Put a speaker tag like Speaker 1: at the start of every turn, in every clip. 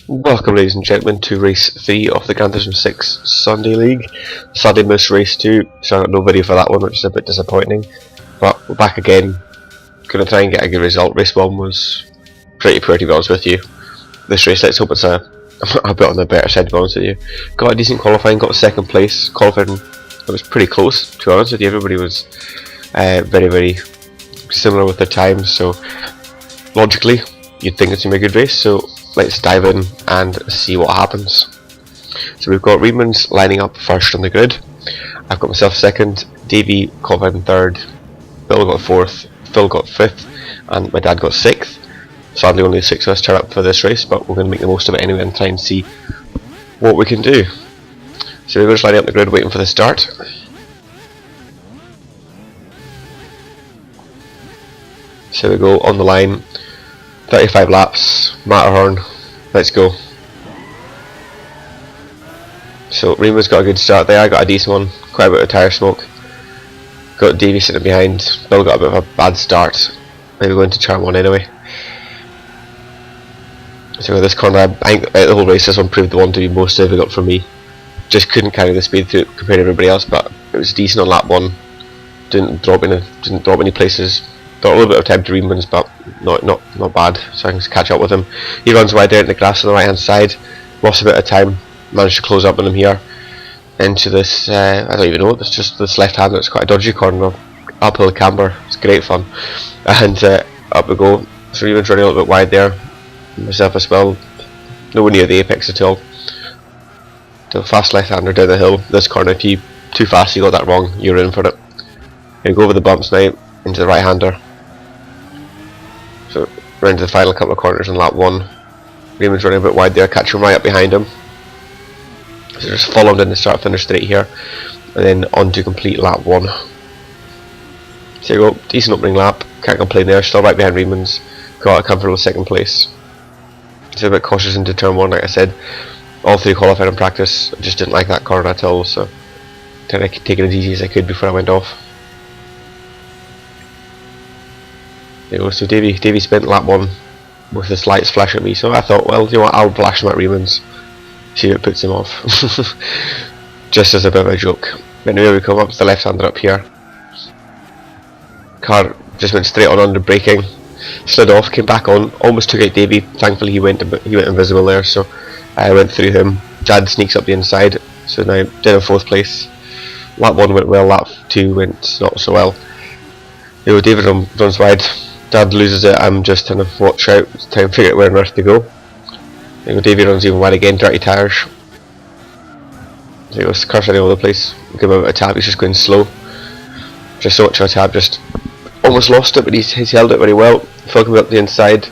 Speaker 1: Welcome ladies and gentlemen to race 3 of the Gran Turismo 6 Sunday League. Sadly missed race 2, so I got no video for that one, which is a bit disappointing. But we're back again, going to try and get a good result. Race 1 was pretty poor, to be honest with you. This race, let's hope it's a bit on the better side, to be honest with you. Got a decent qualifying, got second place. Qualifying, it was pretty close, to be honest with you. Everybody was very similar with their times, so logically you'd think it's going to be a good race. So let's dive in and see what happens. So we've got Reedman's lining up first on the grid. I've got myself second, Davey qualified in third, Bill got fourth, Phil got fifth, and my dad got sixth. Sadly only 6 of us turn up for this race, but we're going to make the most of it anyway and try and see what we can do. So we're just lining up the grid waiting for the start. So we go on the line, 35 laps, Matterhorn, let's go. So Reedman's got a good start there, I got a decent one, quite a bit of tyre smoke. Got Davey sitting behind, Bill got a bit of a bad start, maybe going to turn 1 anyway. So this corner, I think the whole race, this one proved the one to be most difficult for me. Just couldn't carry the speed through compared to everybody else, but it was decent on lap 1. Didn't drop any places. Got a little bit of time to Reedman's, but not bad, so I can catch up with him. He runs wide out in the grass on the right hand side, lost a bit of time, managed to close up on him here into this, I don't even know, it's just this left hand. It's quite a dodgy corner, uphill camber, it's great fun, and up we go. So Reedman's running a little bit wide there, myself as well, nowhere near the apex at all. The fast left hander down the hill, this corner, if you too fast, you got that wrong, you're in for it. You go over the bumps now, into the right hander. So round to the final couple of corners on lap 1. Reedman's running a bit wide there, catch him right up behind him. So just follow him down the start finish straight here, and then on to complete lap 1. So you go, decent opening lap, can't complain there, still right behind Reedman's, got a comfortable second place. So a bit cautious into turn 1, like I said. All 3 qualified in practice, I just didn't like that corner at all, so tried to take it as easy as I could before I went off. There you go, so Davey spent lap 1 with his lights flash at me, so I thought, well, you know what, I'll flash him at Reedman's, see if it puts him off. Just as a bit of a joke. But anyway, we come up to the left hander up here. Car just went straight on under braking, slid off, came back on, almost took out Davey. Thankfully he went invisible there, so I went through him. Dad sneaks up the inside, so now dead in 4th place. Lap 1 went well, lap 2 went not so well. You know, David runs wide. Dad loses it, I'm just trying to watch out, trying to figure out where on earth to go. There you go, Davey runs even wide again, dirty tyres. There you go, car's running all over the place. Give him a bit of tap, he's just going slow. Just so much of a tap, just almost lost it, but he's held it very well. Phil comes up the inside.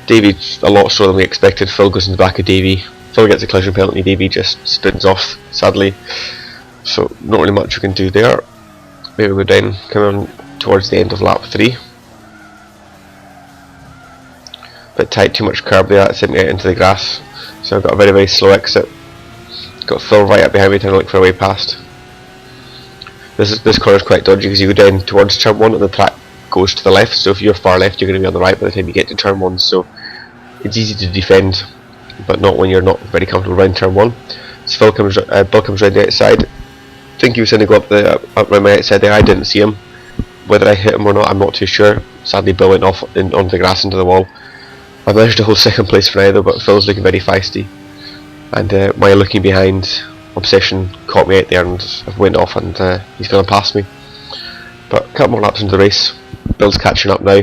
Speaker 1: Davey's a lot slower than we expected. Phil goes in the back of Davey. Phil gets a collision penalty, Davey just spins off, sadly. So not really much we can do there. Maybe we'll go down, come on towards the end of lap 3. Bit tight, too much curb there, that sent me out into the grass. So I've got a very slow exit. Got Phil right up behind me trying to look for a way past. This corner is quite dodgy because you go down towards turn 1 and the track goes to the left, so if you're far left you're going to be on the right by the time you get to turn 1, so it's easy to defend, but not when you're not very comfortable around turn 1. So Bill comes round the outside. I think he was going to go up around my outside there, I didn't see him. Whether I hit him or not, I'm not too sure. Sadly Bill went off onto the grass into the wall. I managed to hold second place for now though, but Phil's looking very feisty, and my looking behind obsession caught me out there and I went off, and he's going to pass me. But a couple more laps into the race, Bill's catching up now.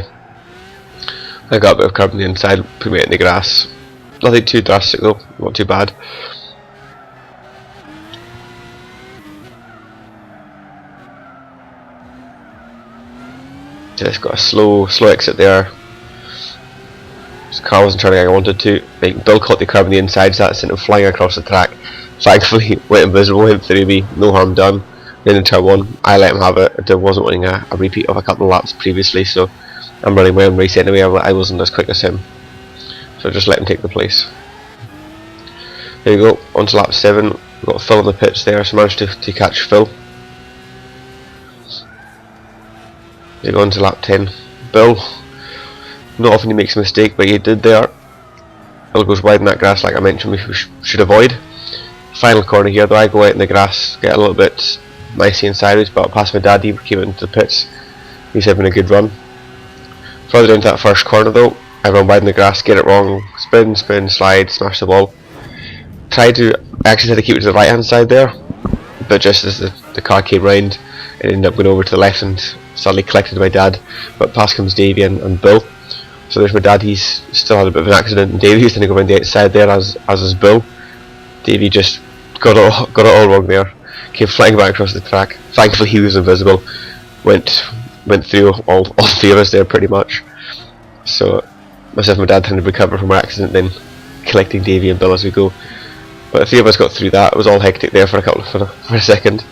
Speaker 1: I got a bit of curb on the inside, put me out in the grass. Nothing too drastic though, not too bad. Just got a slow exit there. The car wasn't turning like I wanted to. Bill caught the curb on the inside, so that sent him flying across the track. Thankfully, went invisible, went through me, no harm done. Then in turn 1, I let him have it. I wasn't wanting a repeat of a couple of laps previously, so I'm running my own race anyway. I wasn't as quick as him, so just let him take the place. There you go, on to lap 7. We've got Phil on the pits there, so I managed to catch Phil. There you go, on to lap 10. Bill, not often he makes a mistake, but he did there. Bill goes wide in that grass like I mentioned we should avoid. Final corner here though, I go out in the grass, get a little bit messy and sideways, but past my dad, he came into the pits. He's having a good run. Further down to that first corner though, I run wide in the grass, get it wrong, spin, slide, smash the wall. I actually tried to keep it to the right hand side there, but just as the car came round, it ended up going over to the left and suddenly collected my dad. But past comes Davey and Bill. So there's my dad, he's still had a bit of an accident, and Davey's going to go around the outside there as is Bill. Davey just got it all wrong there, came flying back across the track. Thankfully he was invisible, went through all three of us there pretty much. So myself and my dad trying to recover from our accident, then collecting Davey and Bill as we go. But the three of us got through that. It was all hectic there for a second,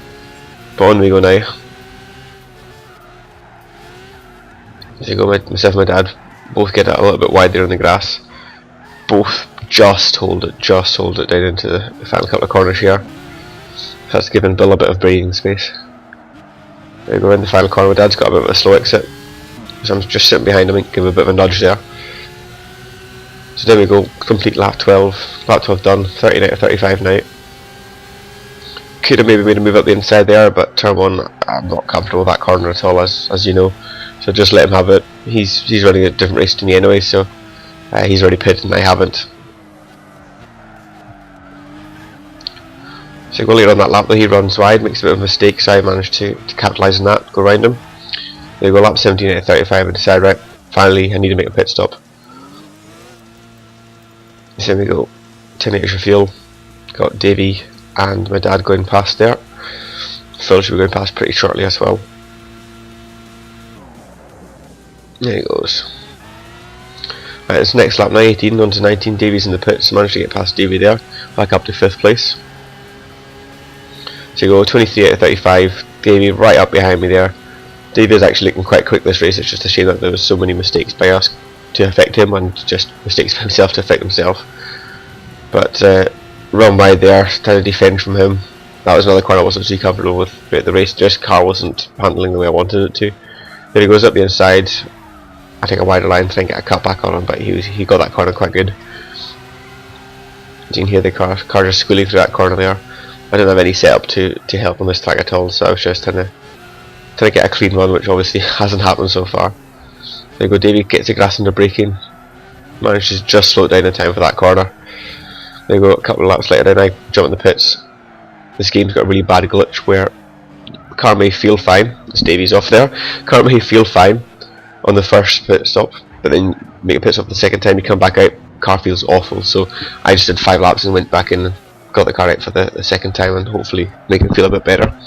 Speaker 1: but on we go now. As you go, myself and my dad both get it a little bit wide there in the grass. Both just hold it down into the final couple of corners here. That's giving Bill a bit of breathing space. There we go in the final corner. My dad's got a bit of a slow exit, so I'm just sitting behind him and give him a bit of a nudge there. So there we go, complete lap 12 done, 30 out of 35 now. Could have maybe made a move up the inside there, but turn 1, I'm not comfortable with that corner at all, as you know. So just let him have it. He's running a different race to me anyway, so he's already pitted and I haven't. So go later on that lap though, he runs wide, makes a bit of a mistake, so I managed to capitalise on that, go around him. There you go, lap 17 out of 35 and decide, right, finally I need to make a pit stop. So there we go, 10 extra fuel, got Davey and my dad going past there. Phil should be going past pretty shortly as well. There he goes. Right, it's next lap, 18 on to 19, Davey's in the pits, managed to get past Davey there, back up to 5th place. So you go 23 out of 35, Davey right up behind me there. Davey is actually looking quite quick this race, it's just a shame that there was so many mistakes by us to affect him and just mistakes by himself to affect himself. But run wide there, trying to defend from him. That was another corner I wasn't too comfortable with throughout the race, just car wasn't handling the way I wanted it to. There he goes up the inside, I take a wider line to try and get a cut back on him, but he got that corner quite good. You can hear the car just squealing through that corner there. I didn't have any setup to help on this track at all, so I was just trying to get a clean run, which obviously hasn't happened so far. There you go, Davey gets the grass under braking, manages to just slow it down in time for that corner. There you go, a couple of laps later, then I jump in the pits. This game's got a really bad glitch where the car may feel fine, it's Davey's off there, car may feel fine on the first pit stop, but then make a pit stop the second time you come back out, car feels awful. So I just did 5 laps and went back in and got the car out for the second time and hopefully make it feel a bit better.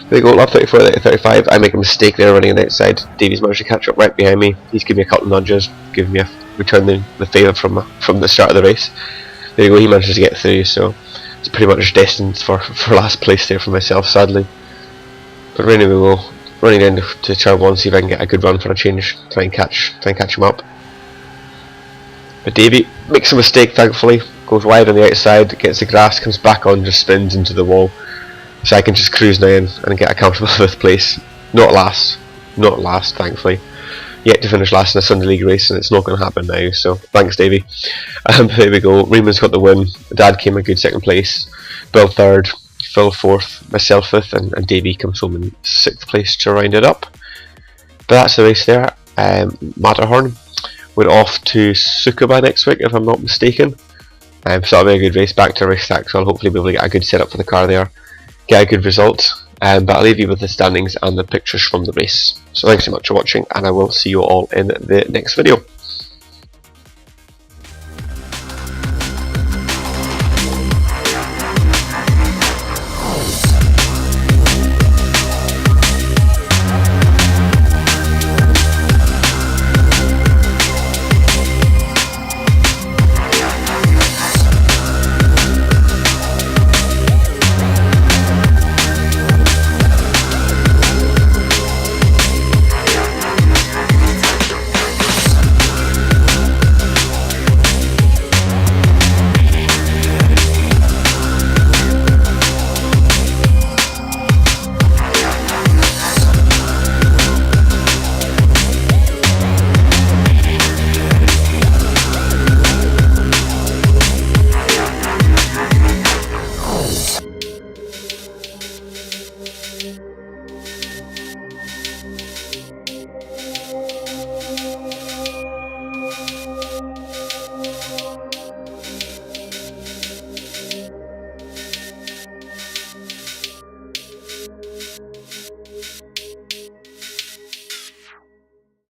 Speaker 1: There you go, lap 34 out of 35, I make a mistake there running on the outside. Davey's managed to catch up right behind me, he's given me a couple of nudges, giving me return the favour from the start of the race. There you go, he manages to get through, so it's pretty much destined for last place there for myself, sadly. But anyway, we'll go running down to turn 1, see if I can get a good run for a change, try and catch him up. But Davey makes a mistake, thankfully, goes wide on the outside, gets the grass, comes back on, just spins into the wall. So I can just cruise now in and get a comfortable 5th place. Not last, thankfully. Yet to finish last in a Sunday League race, and it's not going to happen now, so thanks Davey. There we go, Raymond's got the win, Dad came a good 2nd place, Bill 3rd, Phil 4th, myself 5th, and Davey comes home in 6th place to round it up. But that's the race there. Matterhorn, we're off to Tsukuba next week if I'm not mistaken. So that'll be a good race, back to racetrack, so I'll hopefully be able to get a good setup for the car there, get a good result. But I'll leave you with the standings and the pictures from the race. So thanks so much for watching, and I will see you all in the next video.